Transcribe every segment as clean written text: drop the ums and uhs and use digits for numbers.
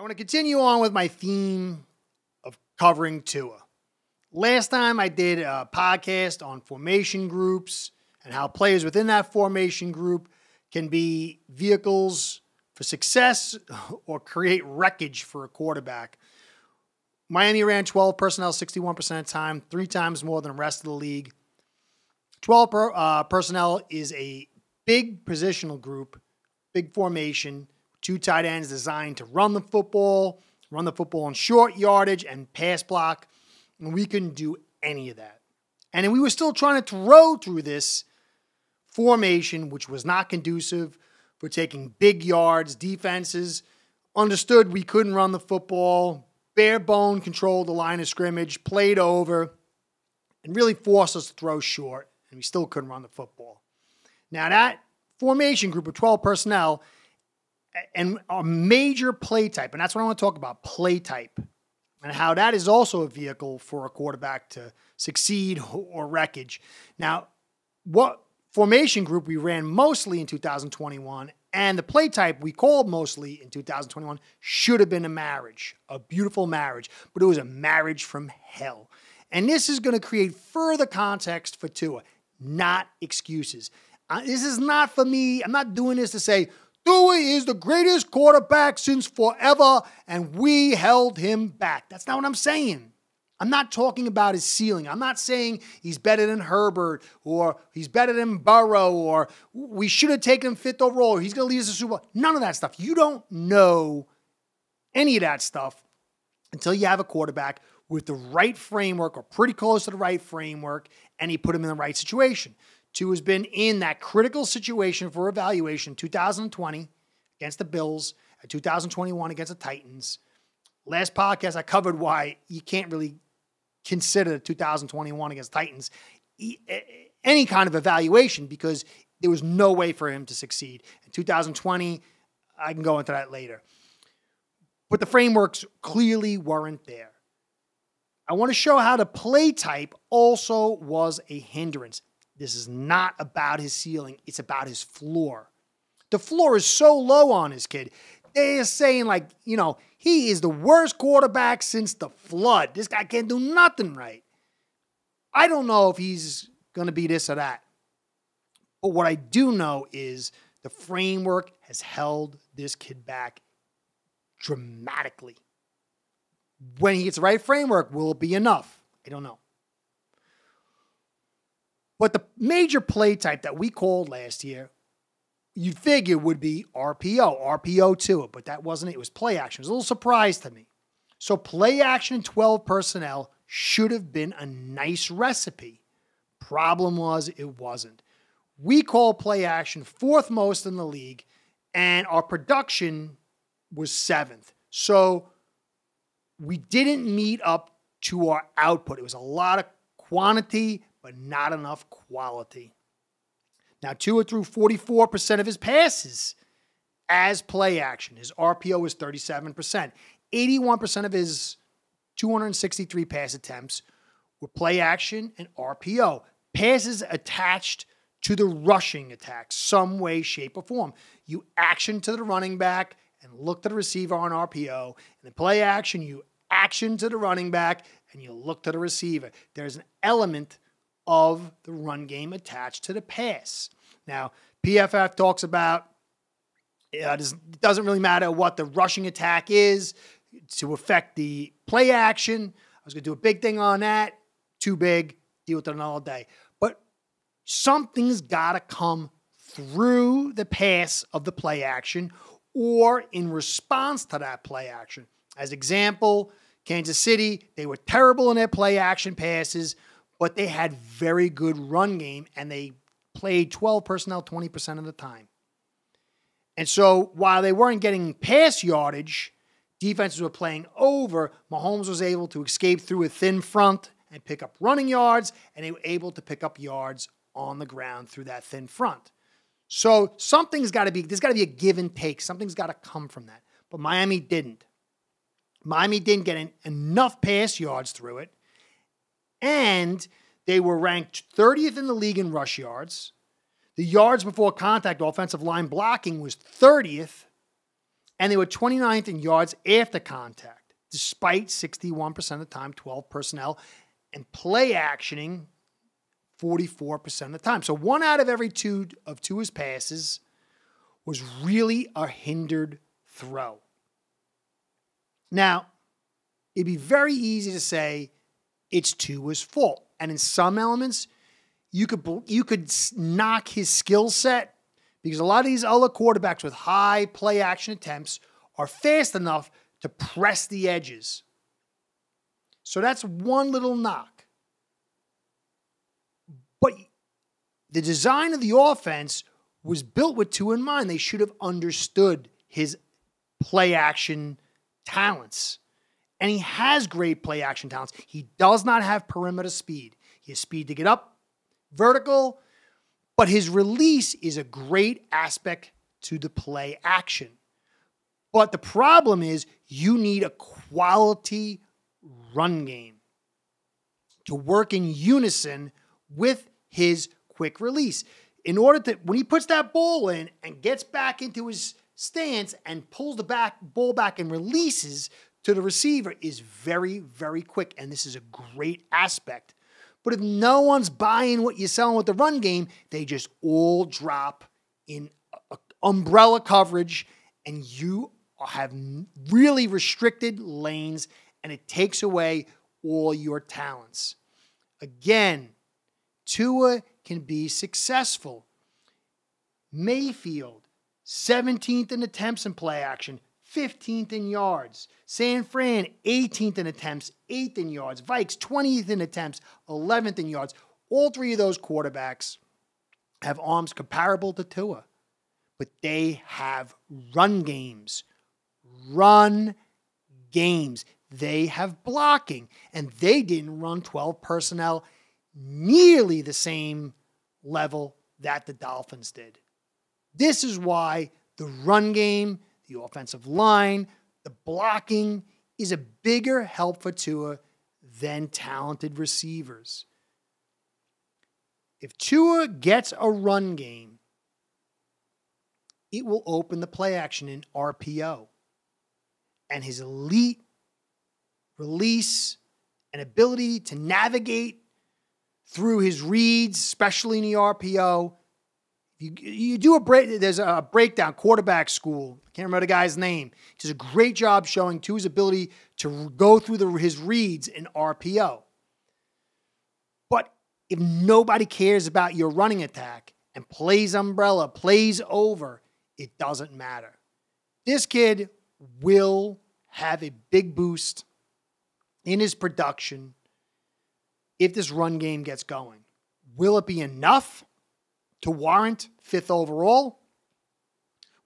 want to continue on with my theme of covering Tua. Last time I did a podcast on formation groups and how players within that formation group can be vehicles for success or create wreckage for a quarterback. Miami ran 12 personnel 61% of the time, 3 times more than the rest of the league. 12 personnel is a big positional group, big formation, 2 tight ends designed to run the football in short yardage and pass block, and we couldn't do any of that. And then we were still trying to throw through this formation, which was not conducive for taking big yards. Defenses understood we couldn't run the football, bare bone controlled the line of scrimmage, played over, and really forced us to throw short, and we still couldn't run the football. Now that formation group of 12 personnel and a major play type, and that's what I want to talk about, play type, and how that is also a vehicle for a quarterback to succeed or wreckage. Now, what formation group we ran mostly in 2021 and the play type we called mostly in 2021 should have been a marriage, a beautiful marriage, but it was a marriage from hell. And this is going to create further context for Tua, not excuses. This is not for me. I'm not doing this to say, Tua is the greatest quarterback since forever, and we held him back. That's not what I'm saying. I'm not talking about his ceiling. I'm not saying he's better than Herbert or he's better than Burrow or we should have taken him 5th overall or he's going to lead us to Super Bowl. None of that stuff. You don't know any of that stuff until you have a quarterback with the right framework or pretty close to the right framework and you put him in the right situation. Tua has been in that critical situation for evaluation 2020 against the Bills, 2021 against the Titans. Last podcast, I covered why you can't really consider 2021 against Titans any kind of evaluation because there was no way for him to succeed. In 2020, I can go into that later. But the frameworks clearly weren't there. I want to show how the play type also was a hindrance. This is not about his ceiling. It's about his floor. The floor is so low on this kid. They're saying he is the worst quarterback since the flood. This guy can't do nothing right. I don't know if he's going to be this or that. But what I do know is the framework has held this kid back dramatically. When he gets the right framework, will it be enough? I don't know. But the major play type that we called last year, you'd figure would be RPO Tua, but that wasn't it. It was play action. It was a little surprise to me. So play action 12 personnel should have been a nice recipe. Problem was it wasn't. We call play action 4th most in the league, and our production was 7th. So we didn't meet up to our output. It was a lot of quantity, but not enough quality. Now, Tua threw 44% of his passes as play action. His RPO was 37%. 81% of his 263 pass attempts were play action and RPO. Passes attached to the rushing attack, some way, shape, or form. You action to the running back and look to the receiver on RPO. And in play action, you action to the running back and you look to the receiver. There's an element of the run game attached to the pass. Now, PFF talks about it doesn't really matter what the rushing attack is to affect the play action. I was going to do a big thing on that. Too big. Deal with it another day. But something's got to come through the pass of the play action or in response to that play action. As example, Kansas City, they were terrible in their play action passes, but they had very good run game, and they played 12 personnel 20% of the time. And so while they weren't getting pass yardage, defenses were playing over, Mahomes was able to escape through a thin front and pick up running yards, and they were able to pick up yards on the ground through that thin front. So there's got to be a give and take. Something's got to come from that. But Miami didn't. Miami didn't get enough pass yards through it. And they were ranked 30th in the league in rush yards. The yards before contact offensive line blocking was 30th. And they were 29th in yards after contact, despite 61% of the time, 12 personnel, and play actioning 44% of the time. So 1 out of every 2 of Tua's passes was really a hindered throw. Now, it'd be very easy to say it's Tua's fault. And in some elements, you could knock his skill set because a lot of these other quarterbacks with high play action attempts are fast enough to press the edges. So that's one little knock. But the design of the offense was built with Tua in mind. They should have understood his play action talents. And he has great play action talents. He does not have perimeter speed. He has speed to get up vertical, but his release is a great aspect to the play action. But the problem is you need a quality run game to work in unison with his quick release. In order to, when he puts that ball in and gets back into his stance and pulls the ball back and releases to the receiver is very, very quick. And this is a great aspect. But if no one's buying what you're selling with the run game, they just all drop in umbrella coverage and you have really restricted lanes and it takes away all your talents. Again, Tua can be successful. Mayfield, 17th in attempts and play action, 15th in yards. San Fran, 18th in attempts, 8th in yards. Vikes, 20th in attempts, 11th in yards. All three of those quarterbacks have arms comparable to Tua, but they have run games. Run games. They have blocking, and they didn't run 12 personnel nearly the same level that the Dolphins did. This is why the run game, the offensive line, the blocking is a bigger help for Tua than talented receivers. If Tua gets a run game, it will open the play action in RPO. And his elite release and ability to navigate through his reads, especially in the RPO. You do there's a breakdown, quarterback school. I can't remember the guy's name. He does a great job showing Tua's ability to go through his reads in RPO. But if nobody cares about your running attack and plays umbrella, plays over, it doesn't matter. This kid will have a big boost in his production if this run game gets going. Will it be enough to warrant 5th overall?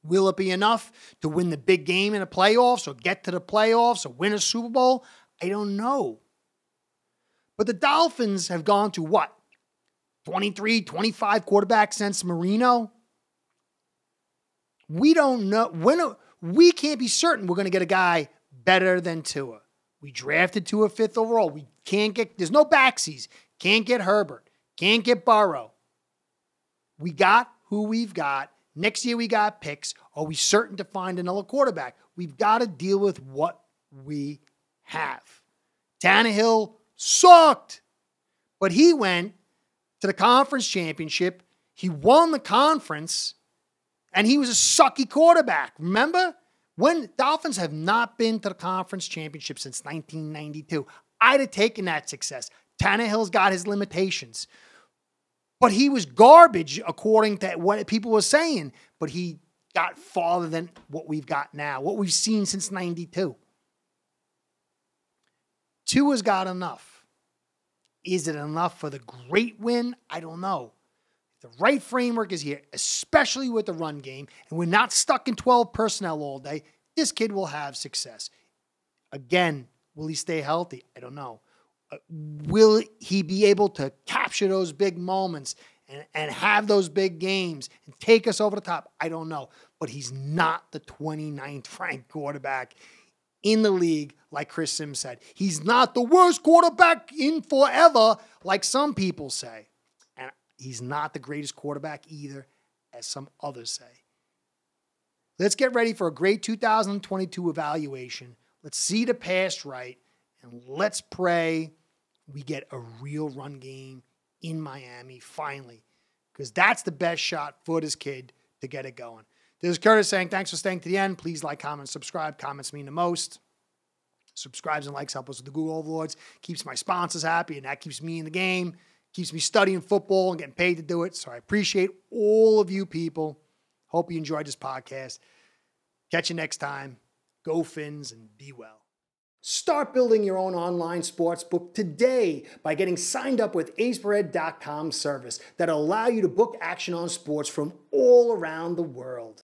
Will it be enough to win the big game in the playoffs or get to the playoffs or win a Super Bowl? I don't know. But the Dolphins have gone to what? 23, 25 quarterbacks since Marino? We don't know. We can't be certain we're going to get a guy better than Tua. We drafted Tua 5th overall. We can't get, there's no backsies. Can't get Herbert. Can't get Burrow. We got who we've got. Next year we got picks. Are we certain to find another quarterback? We've got to deal with what we have. Tannehill sucked, but he went to the conference championship. He won the conference, and he was a sucky quarterback. Remember? When Dolphins have not been to the conference championship since 1992, I'd have taken that success. Tannehill's got his limitations. But he was garbage according to what people were saying. But he got farther than what we've got now, what we've seen since 92. Tua's got enough. Is it enough for the great win? I don't know. The right framework is here, especially with the run game, and we're not stuck in 12 personnel all day. This kid will have success. Again, will he stay healthy? I don't know. Will he be able to capture those big moments and have those big games and take us over the top? I don't know. But he's not the 29th ranked quarterback in the league, like Chris Sims said. He's not the worst quarterback in forever, like some people say. And he's not the greatest quarterback either, as some others say. Let's get ready for a great 2022 evaluation. Let's see the past right, and let's pray we get a real run game in Miami finally, because that's the best shot for this kid to get it going. This is Curtis saying thanks for staying to the end. Please like, comment, subscribe. Comments mean the most. Subscribes and likes help us with the Google overlords. Keeps my sponsors happy, and that keeps me in the game. Keeps me studying football and getting paid to do it. So I appreciate all of you people. Hope you enjoyed this podcast. Catch you next time. Go Fins and be well. Start building your own online sportsbook today by getting signed up with acebread.com service that'll allow you to book action on sports from all around the world.